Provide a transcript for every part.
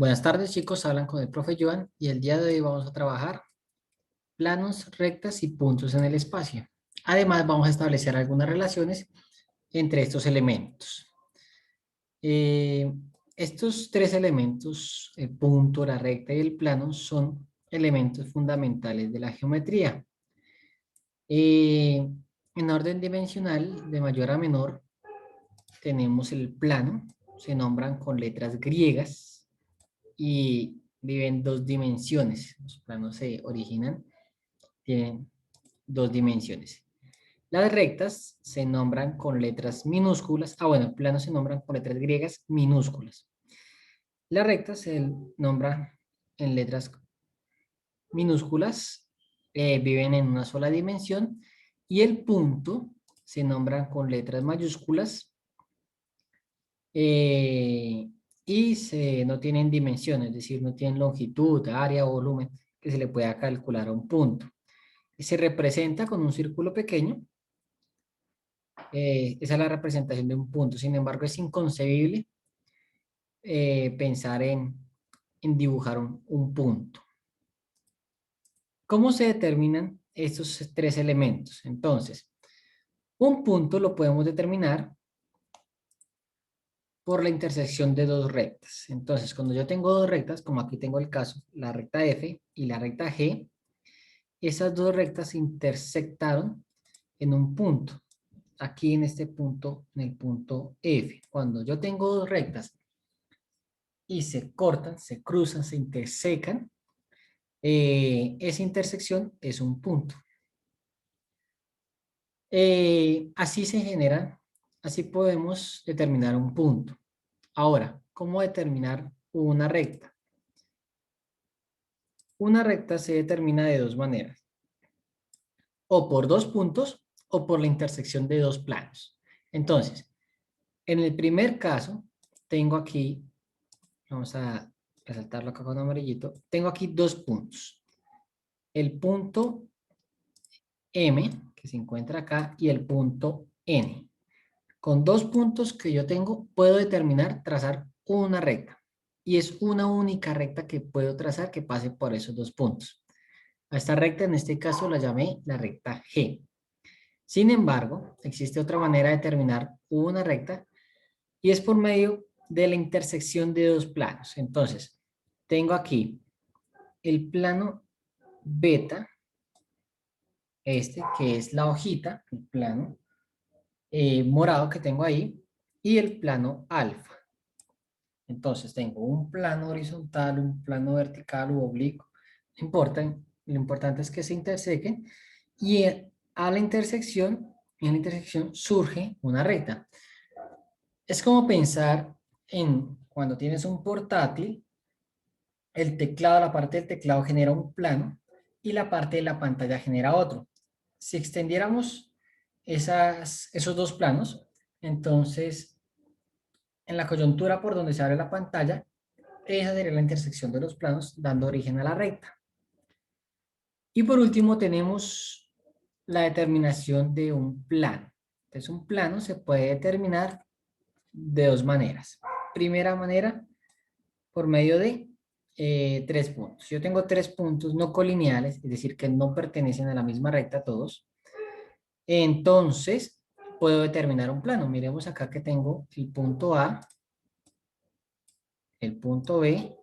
Buenas tardes, chicos, hablan con el profe Joan y el día de hoy vamos a trabajar planos, rectas y puntos en el espacio. Además, vamos a establecer algunas relaciones entre estos elementos. Eh, Estos tres elementos, el punto, la recta y el plano, son elementos fundamentales de la geometría. En orden dimensional, de mayor a menor, tenemos el plano, se nombran con letras griegas y viven dos dimensiones. Los planos se originan, tienen dos dimensiones. Las rectas se nombran con letras minúsculas. Bueno, planos se nombran con letras griegas minúsculas. Las rectas se nombran en letras minúsculas, viven en una sola dimensión, y el punto se nombran con letras mayúsculas no tienen dimensiones, es decir, no tienen longitud, área o volumen que se le pueda calcular a un punto. Se representa con un círculo pequeño. Esa es la representación de un punto. Sin embargo, es inconcebible pensar en dibujar un punto. ¿Cómo se determinan estos tres elementos? Entonces, un punto lo podemos determinar por la intersección de dos rectas. Entonces, cuando yo tengo dos rectas, como aquí tengo el caso, la recta F y la recta G, esas dos rectas se intersectaron en un punto. Aquí en este punto, en el punto F. Cuando yo tengo dos rectas y se cortan, se cruzan, se intersecan, esa intersección es un punto. Así se genera, así podemos determinar un punto. Ahora, ¿cómo determinar una recta? Una recta se determina de dos maneras, o por dos puntos o por la intersección de dos planos. Entonces, en el primer caso, tengo aquí, vamos a resaltarlo acá con amarillito, tengo aquí dos puntos. El punto M, que se encuentra acá, y el punto N. Con dos puntos que yo tengo, puedo determinar trazar una recta. Y es una única recta que puedo trazar que pase por esos dos puntos. A esta recta, en este caso, la llamé la recta G. Sin embargo, existe otra manera de determinar una recta y es por medio de la intersección de dos planos. Entonces, tengo aquí el plano beta, que es la hojita, el plano morado que tengo ahí, y el plano alfa. Entonces, tengo un plano horizontal, un plano vertical u oblicuo. No importa, lo importante es que se intersequen y a la intersección, en la intersección surge una recta. Es como pensar en cuando tienes un portátil, el teclado, la parte del teclado genera un plano y la parte de la pantalla genera otro. Si extendiéramos esos dos planos, entonces en la coyuntura por donde se abre la pantalla, esa sería la intersección de los planos dando origen a la recta. Y por último tenemos la determinación de un plano. Entonces un plano se puede determinar de dos maneras. Primera manera, por medio de tres puntos. Yo tengo tres puntos no colineales, es decir, que no pertenecen a la misma recta todos. Entonces, puedo determinar un plano. Miremos acá que tengo el punto A, el punto B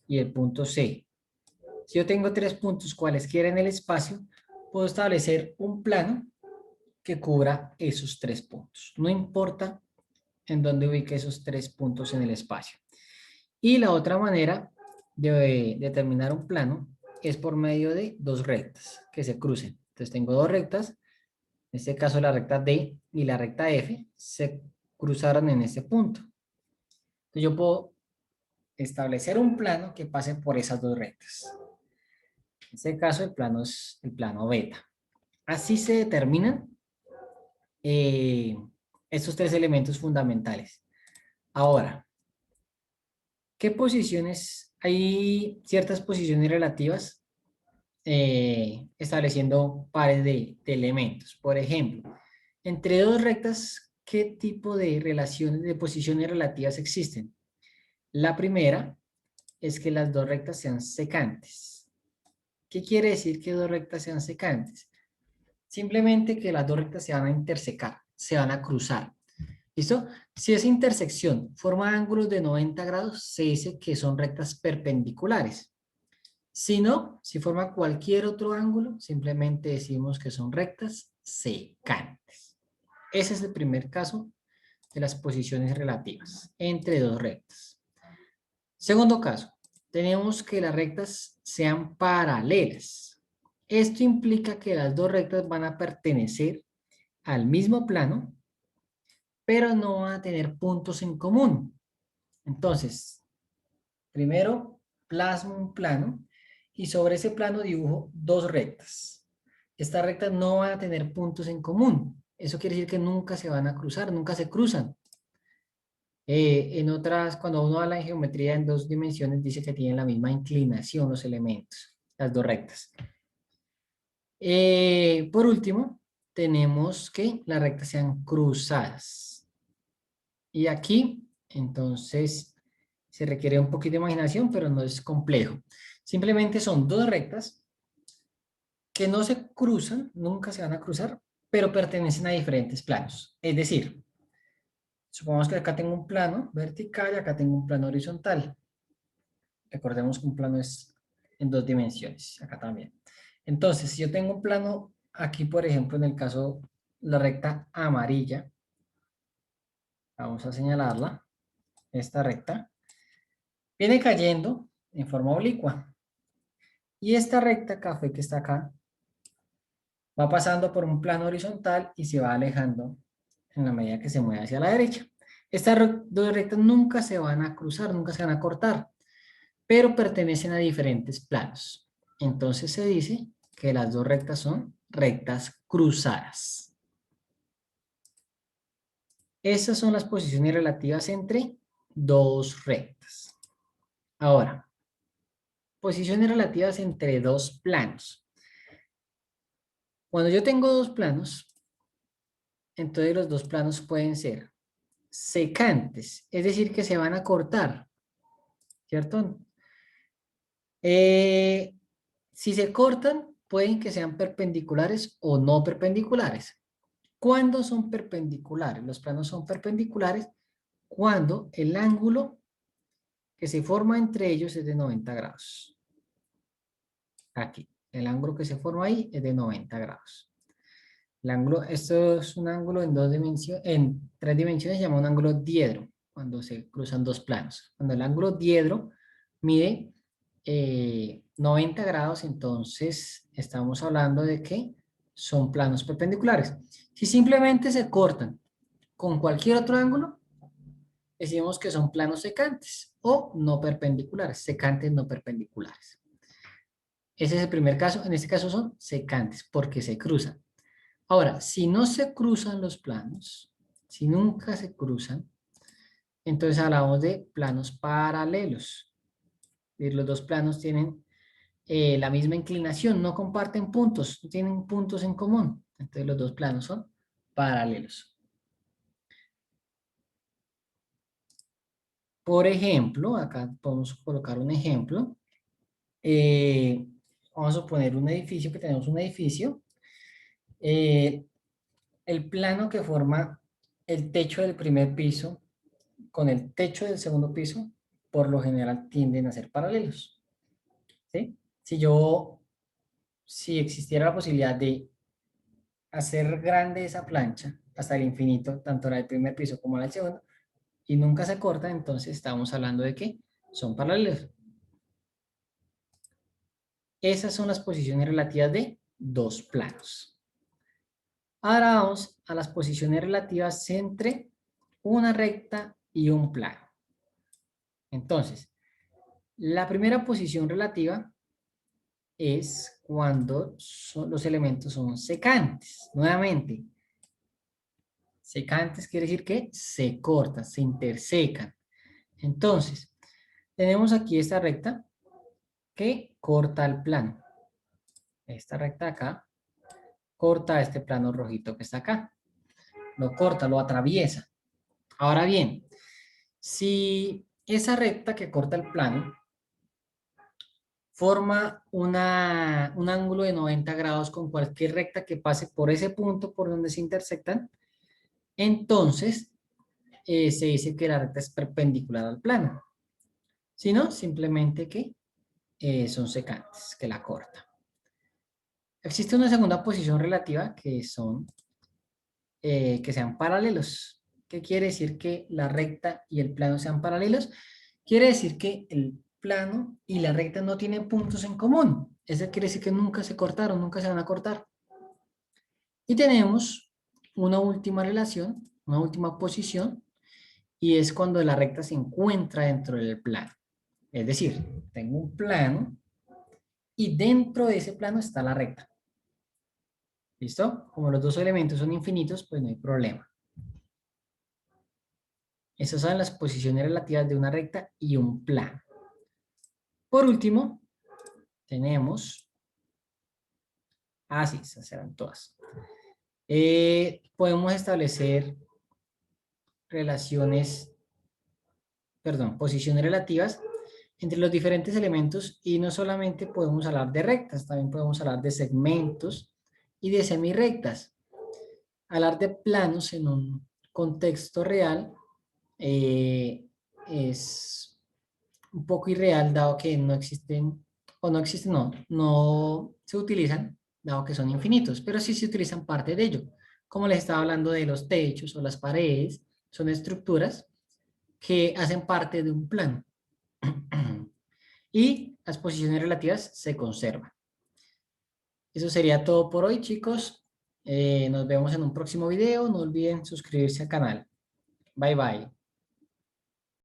y el punto C. Si yo tengo tres puntos cualesquiera en el espacio, puedo establecer un plano que cubra esos tres puntos. No importa en dónde ubique esos tres puntos en el espacio. Y la otra manera de determinar un plano es por medio de dos rectas que se crucen. Entonces tengo dos rectas, en este caso la recta D y la recta F, se cruzaron en este punto. Entonces yo puedo establecer un plano que pase por esas dos rectas. En este caso el plano es el plano beta. Así se determinan eh, estos tres elementos fundamentales. Ahora, ¿qué posiciones? Hay ciertas posiciones relativas estableciendo pares de elementos. Por ejemplo, entre dos rectas, ¿qué tipo de relaciones de posiciones relativas existen? La primera es que las dos rectas sean secantes. ¿Qué quiere decir que dos rectas sean secantes? Simplemente que las dos rectas se van a intersecar, se van a cruzar. ¿Listo? Si esa intersección forma ángulos de 90 grados, se dice que son rectas perpendiculares. Si no, si forma cualquier otro ángulo, simplemente decimos que son rectas secantes. Ese es el primer caso de las posiciones relativas entre dos rectas. Segundo caso, tenemos que las rectas sean paralelas. Esto implica que las dos rectas van a pertenecer al mismo plano, pero no van a tener puntos en común. Entonces, primero plasmo un plano y sobre ese plano dibujo dos rectas. Estas rectas no van a tener puntos en común. Eso quiere decir que nunca se van a cruzar, nunca se cruzan. En otras, cuando uno habla en geometría en dos dimensiones, dice que tienen la misma inclinación los elementos, las dos rectas. Por último, tenemos que las rectas sean cruzadas. Y aquí, entonces, se requiere un poquito de imaginación, pero no es complejo. Simplemente son dos rectas que no se cruzan, nunca se van a cruzar, pero pertenecen a diferentes planos. Es decir, supongamos que acá tengo un plano vertical y acá tengo un plano horizontal. Recordemos que un plano es en dos dimensiones, acá también. Entonces, si yo tengo un plano aquí, por ejemplo, en el caso, la recta amarilla, vamos a señalarla, esta recta, viene cayendo en forma oblicua. Y esta recta café que está acá, va pasando por un plano horizontal y se va alejando en la medida que se mueve hacia la derecha. Estas dos rectas nunca se van a cruzar, nunca se van a cortar, pero pertenecen a diferentes planos. Entonces se dice que las dos rectas son rectas cruzadas. Esas son las posiciones relativas entre dos rectas. Ahora, posiciones relativas entre dos planos. Cuando yo tengo dos planos, entonces los dos planos pueden ser secantes, es decir, que se van a cortar, ¿cierto? Si se cortan, pueden que sean perpendiculares o no perpendiculares. ¿Cuándo son perpendiculares? Los planos son perpendiculares cuando el ángulo que se forma entre ellos es de 90 grados. Aquí, el ángulo que se forma ahí es de 90 grados. El ángulo, esto es un ángulo en dos dimensiones, en tres dimensiones, se llama un ángulo diedro, cuando se cruzan dos planos. Cuando el ángulo diedro mide 90 grados, entonces estamos hablando de que son planos perpendiculares. Si simplemente se cortan con cualquier otro ángulo, decimos que son planos secantes o no perpendiculares, secantes no perpendiculares. Ese es el primer caso, en este caso son secantes porque se cruzan. Ahora, si no se cruzan los planos, si nunca se cruzan, entonces hablamos de planos paralelos. Es decir, los dos planos tienen la misma inclinación, no comparten puntos, no tienen puntos en común. Entonces los dos planos son paralelos. Por ejemplo, acá podemos colocar un ejemplo. Vamos a poner un edificio, que tenemos un edificio. El plano que forma el techo del primer piso con el techo del segundo piso, por lo general tienden a ser paralelos. ¿Sí? Si existiera la posibilidad de hacer grande esa plancha hasta el infinito, tanto la del primer piso como la del segundo, y nunca se corta, entonces estamos hablando de que son paralelos. Esas son las posiciones relativas de dos planos. Ahora vamos a las posiciones relativas entre una recta y un plano. Entonces, la primera posición relativa es cuando los elementos son secantes. Nuevamente, secantes quiere decir que se cortan, se intersecan. Entonces, tenemos aquí esta recta que corta el plano. Esta recta acá corta este plano rojito que está acá. Lo corta, lo atraviesa. Ahora bien, si esa recta que corta el plano forma un ángulo de 90 grados con cualquier recta que pase por ese punto por donde se intersectan, entonces se dice que la recta es perpendicular al plano. Si no, simplemente que son secantes, que la corta. Existe una segunda posición relativa que son que sean paralelos. ¿Qué quiere decir que la recta y el plano sean paralelos? Quiere decir que el plano y la recta no tienen puntos en común. Eso quiere decir que nunca se cortaron, nunca se van a cortar. Y tenemos una última relación, una última posición, y es cuando la recta se encuentra dentro del plano. Es decir, tengo un plano y dentro de ese plano está la recta. ¿Listo? Como los dos elementos son infinitos, pues no hay problema. Esas son las posiciones relativas de una recta y un plano. Por último, tenemos... sí, esas serán todas. Podemos establecer posiciones relativas entre los diferentes elementos y no solamente podemos hablar de rectas, también podemos hablar de segmentos y de semirrectas. Hablar de planos en un contexto real es un poco irreal, dado que no existen, o no existen, no se utilizan, dado que son infinitos, pero sí se utilizan parte de ello. Como les estaba hablando de los techos o las paredes, son estructuras que hacen parte de un plano. Y las posiciones relativas se conservan. Eso sería todo por hoy, chicos. Nos vemos en un próximo video. No olviden suscribirse al canal. Bye, bye.